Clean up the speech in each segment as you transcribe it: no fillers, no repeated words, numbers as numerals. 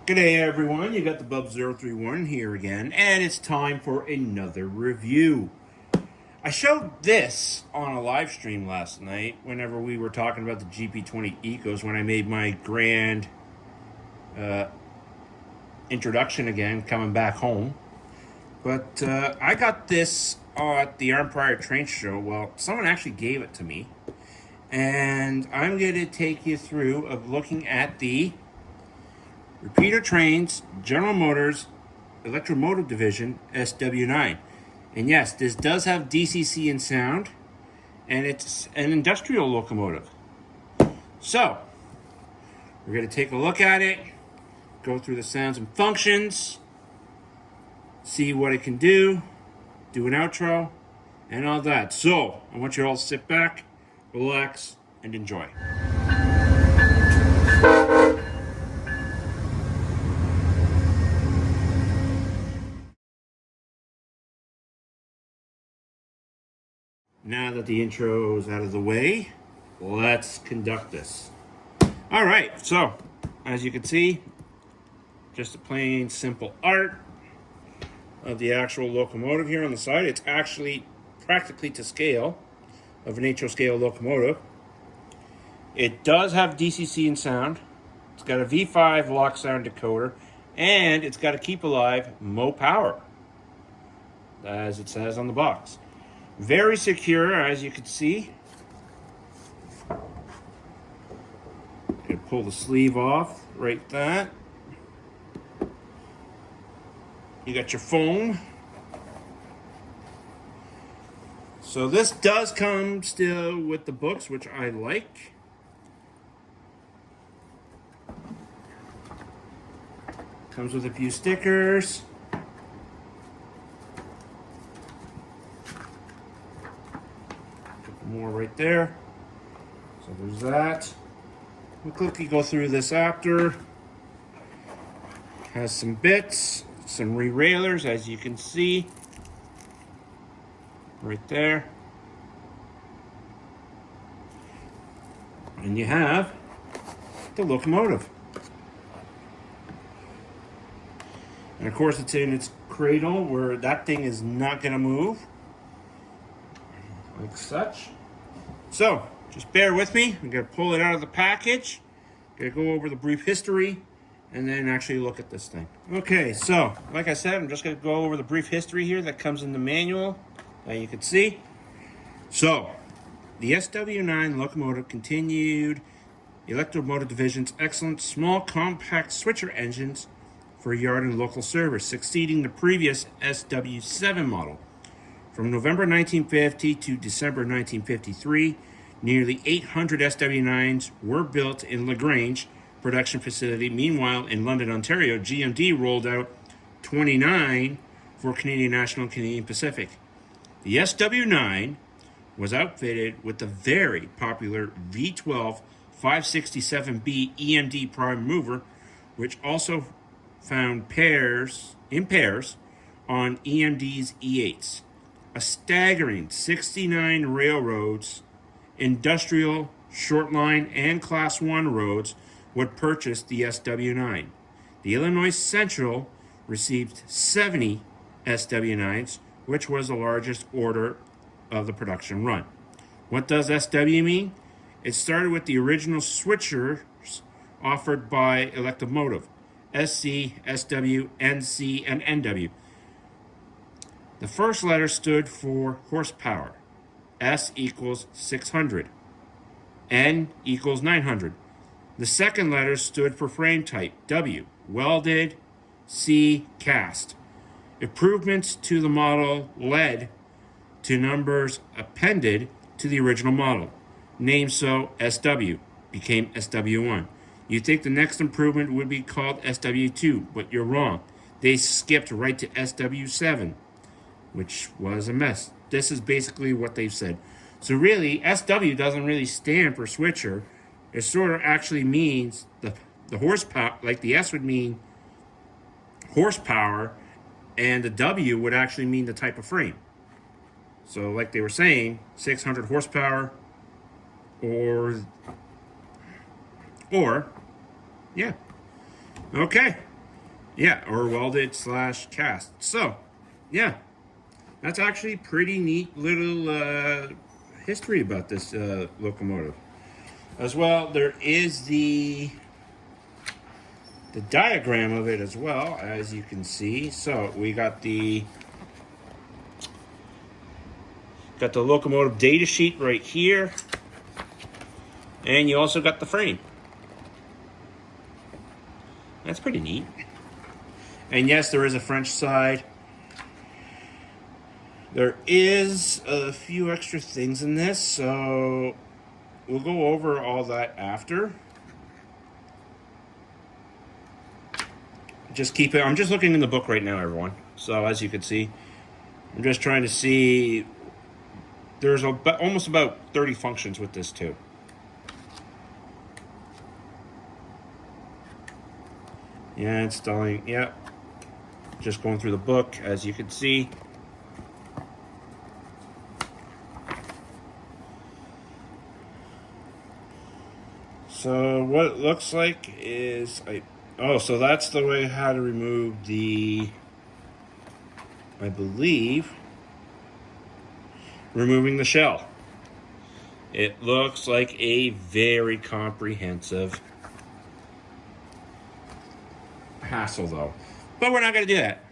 G'day everyone, you got the Bub031 here again, and it's time for another review. I showed this on a live stream last night whenever we were talking about the GP20 Ecos when I made my grand introduction again, coming back home. But I got this at the Rapido Trains Show. Well, someone actually gave it to me. And I'm going to take you through of looking at the Rapido Trains General Motors Electromotive Division SW9. And yes, this does have DCC in sound, and it's an industrial locomotive. So, we're going to take a look at it, go through the sounds and functions, see what it can do an outro, and all that. So, I want you all to sit back, relax, and enjoy. Now that the intro is out of the way, let's conduct this. All right, so as you can see, just a plain simple art of the actual locomotive here on the side. It's actually practically to scale of an HO scale locomotive. It does have DCC in sound. It's got a V5 lock sound decoder, and it's got a Keep Alive Mo Power, as it says on the box. Very secure, as you can see. Gonna pull the sleeve off, right that. You got your foam. So this does come still with the books, which I like. Comes with a few stickers. More right there. So there's that. We'll quickly go through this after. Has some bits, some re-railers, as you can see. Right there. And you have the locomotive. And of course it's in its cradle where that thing is not going to move. Like such. So, just bear with me. I'm going to pull it out of the package. Going to go over the brief history and then actually look at this thing. Okay, so, like I said, I'm just going to go over the brief history here that comes in the manual that you can see. So, the SW9 locomotive continued Electromotive Division's excellent small compact switcher engines for yard and local service, succeeding the previous SW7 model. From November 1950 to December 1953, nearly 800 SW9s were built in LaGrange production facility. Meanwhile, in London, Ontario, GMD rolled out 29 for Canadian National and Canadian Pacific. The SW9 was outfitted with the very popular V12 567B EMD prime mover, which also found in pairs on EMD's E8s. A staggering 69 railroads, industrial, short line, and Class 1 roads would purchase the SW9. The Illinois Central received 70 SW9s, which was the largest order of the production run. What does SW mean? It started with the original switchers offered by Electromotive, SC, SW, NC, and NW. The first letter stood for horsepower. S equals 600. N equals 900. The second letter stood for frame type. W, welded. C, cast. Improvements to the model led to numbers appended to the original model. Named so, SW, became SW1. You'd think the next improvement would be called SW2, but you're wrong. They skipped right to SW7. Which was a mess. This is basically what they've said. So really, SW doesn't really stand for switcher. It sort of actually means the horsepower, like the S would mean horsepower, and the W would actually mean the type of frame. So like they were saying, 600 horsepower, or yeah. Okay, Yeah, or welded / cast. So, yeah, that's actually pretty neat little history about this locomotive. As well, there is the diagram of it as well, as you can see. So we got the locomotive data sheet right here, and you also got the frame. That's pretty neat. And yes, there is a French side. There is a few extra things in this, so we'll go over all that after. Just keep it. I'm just looking in the book right now, everyone. So as you can see, I'm just trying to see. There's almost about 30 functions with this too. Yeah, installing. Yep. Just going through the book, as you can see. So what it looks like is so that's the way how to remove I believe, removing the shell. It looks like a very comprehensive hassle though. But we're not going to do that.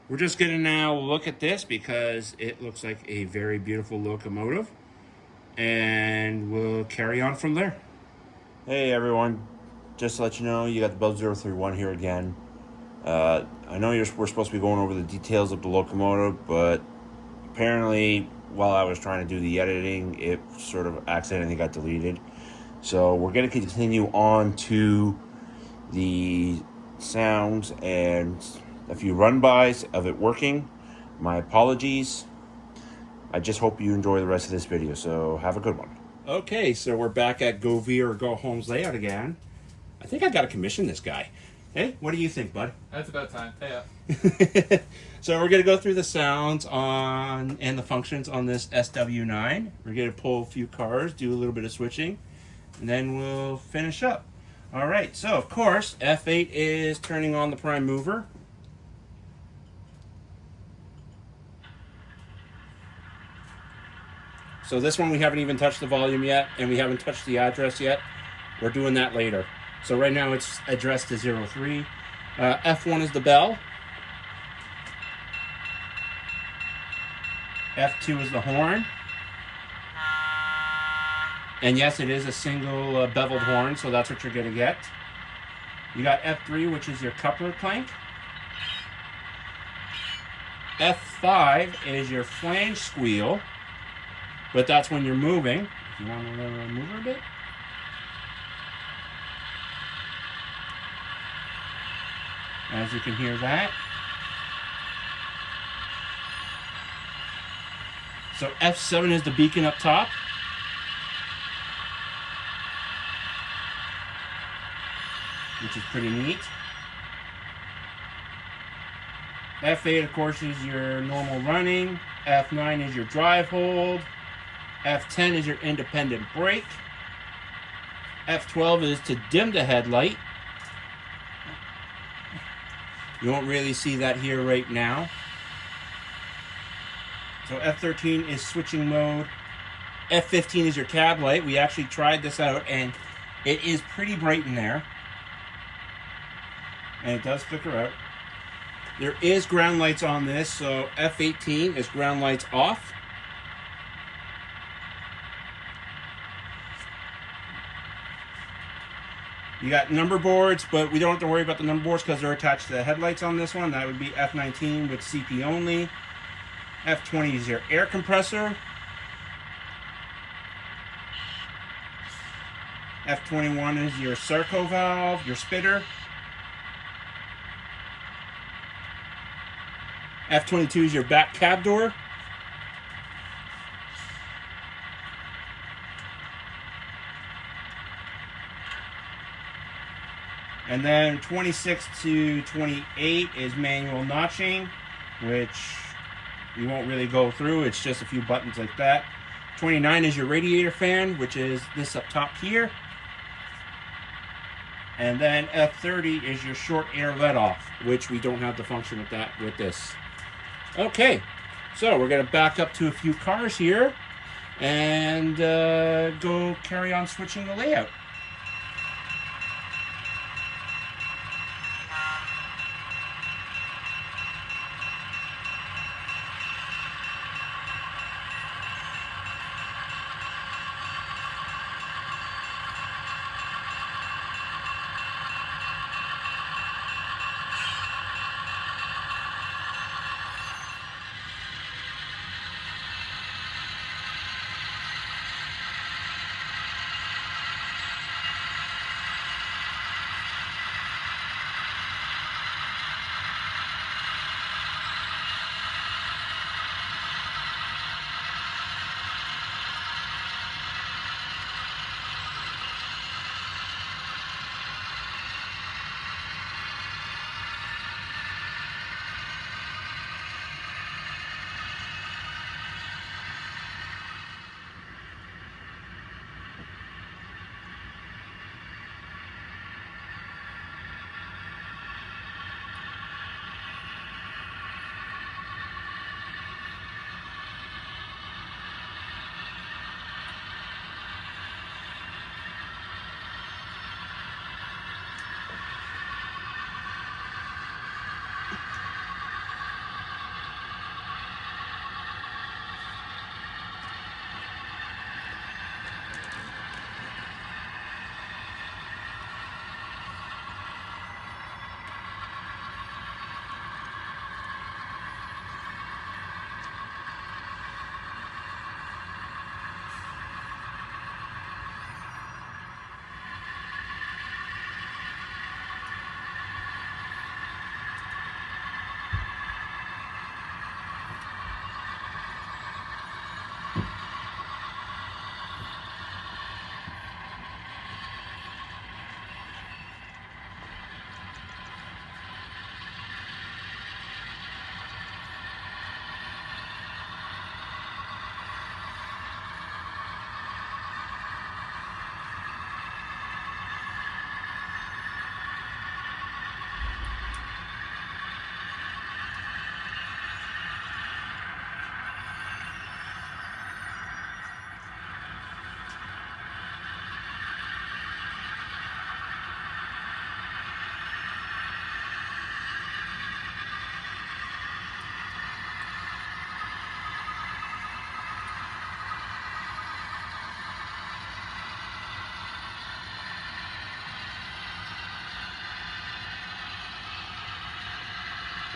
We're just going to now look at this because it looks like a very beautiful locomotive. And we'll carry on from there. Hey everyone, just to let you know, you got the Bub 031 here again. I know we're supposed to be going over the details of the locomotive, but apparently while I was trying to do the editing, it sort of accidentally got deleted. So we're going to continue on to the sounds and a few run-bys of it working. My apologies. I just hope you enjoy the rest of this video, so have a good one. Okay, so we're back at Go Via or Go Home's layout again. I think I got to commission this guy. Hey, what do you think, bud? That's about time. Hey, So we're going to go through the sounds and the functions on this SW9. We're going to pull a few cars, do a little bit of switching, and then we'll finish up. All right, so of course, F8 is turning on the prime mover. So this one we haven't even touched the volume yet, and we haven't touched the address yet. We're doing that later. So right now it's addressed to 03. F1 is the bell. F2 is the horn. And yes, it is a single beveled horn, so that's what you're going to get. You got F3, which is your coupler clank. F5 is your flange squeal. But that's when you're moving. If you want to move her a bit. As you can hear that. So F7 is the beacon up top. Which is pretty neat. F8, of course, is your normal running. F9 is your drive hold. F10 is your independent brake. F12 is to dim the headlight. You won't really see that here right now. So F13 is switching mode. F15 is your cab light. We actually tried this out and it is pretty bright in there. And it does flicker out. There is ground lights on this, so F18 is ground lights off. You got number boards, but we don't have to worry about the number boards because they're attached to the headlights on this one. That would be F19 with CP only. F20 is your air compressor. F21 is your Sarco valve, your spitter. F22 is your back cab door. And then 26 to 28 is manual notching, which you won't really go through. It's just a few buttons like that. 29 is your radiator fan, which is this up top here. And then F30 is your short air let off, which we don't have the function with that with this. Okay, so we're gonna back up to a few cars here and go carry on switching the layout.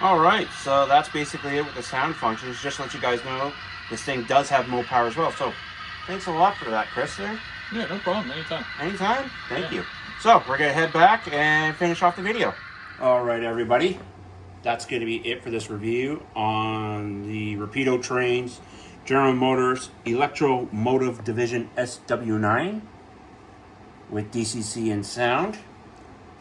All right, so that's basically it with the sound functions. Just to let you guys know, this thing does have more power as well. So thanks a lot for that, Chris, there. Yeah, no problem. Anytime. Anytime? Thank you. So we're going to head back and finish off the video. All right, everybody. That's going to be it for this review on the Rapido Trains General Motors Electromotive Division SW9 with DCC and sound.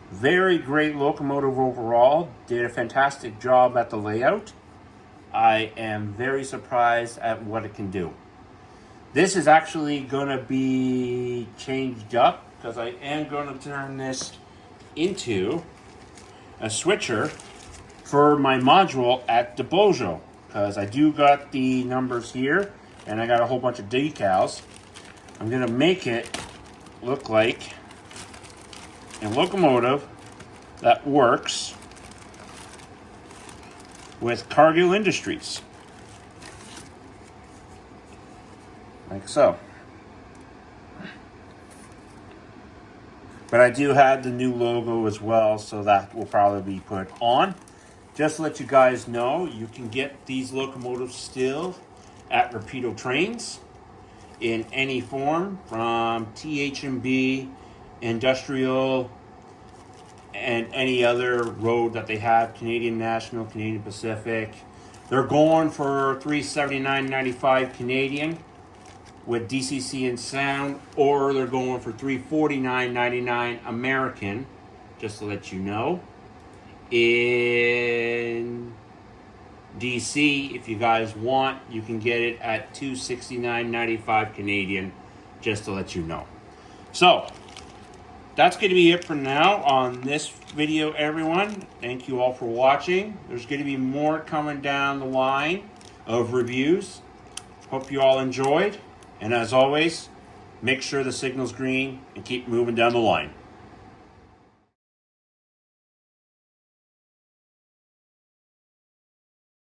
Very great locomotive overall. Did a fantastic job at the layout. I am very surprised at what it can do. This is actually going to be changed up because I am going to turn this into a switcher for my module at the Bojo, because I do got the numbers here and I got a whole bunch of decals. I'm going to make it look like a locomotive that works with Cargill Industries, like so. But I do have the new logo as well, so that will probably be put on. Just to let you guys know, you can get these locomotives still at Rapido Trains in any form, from THMB, industrial, and any other road that they have, Canadian National, Canadian Pacific. They're going for $379.95 Canadian with DCC and sound, or they're going for $349.99 American, just to let you know. In DC, if you guys want, you can get it at $269.95 Canadian, just to let you know. So that's going to be it for now on this video, everyone. Thank you all for watching. There's going to be more coming down the line of reviews. Hope you all enjoyed. And as always, make sure the signal's green and keep moving down the line.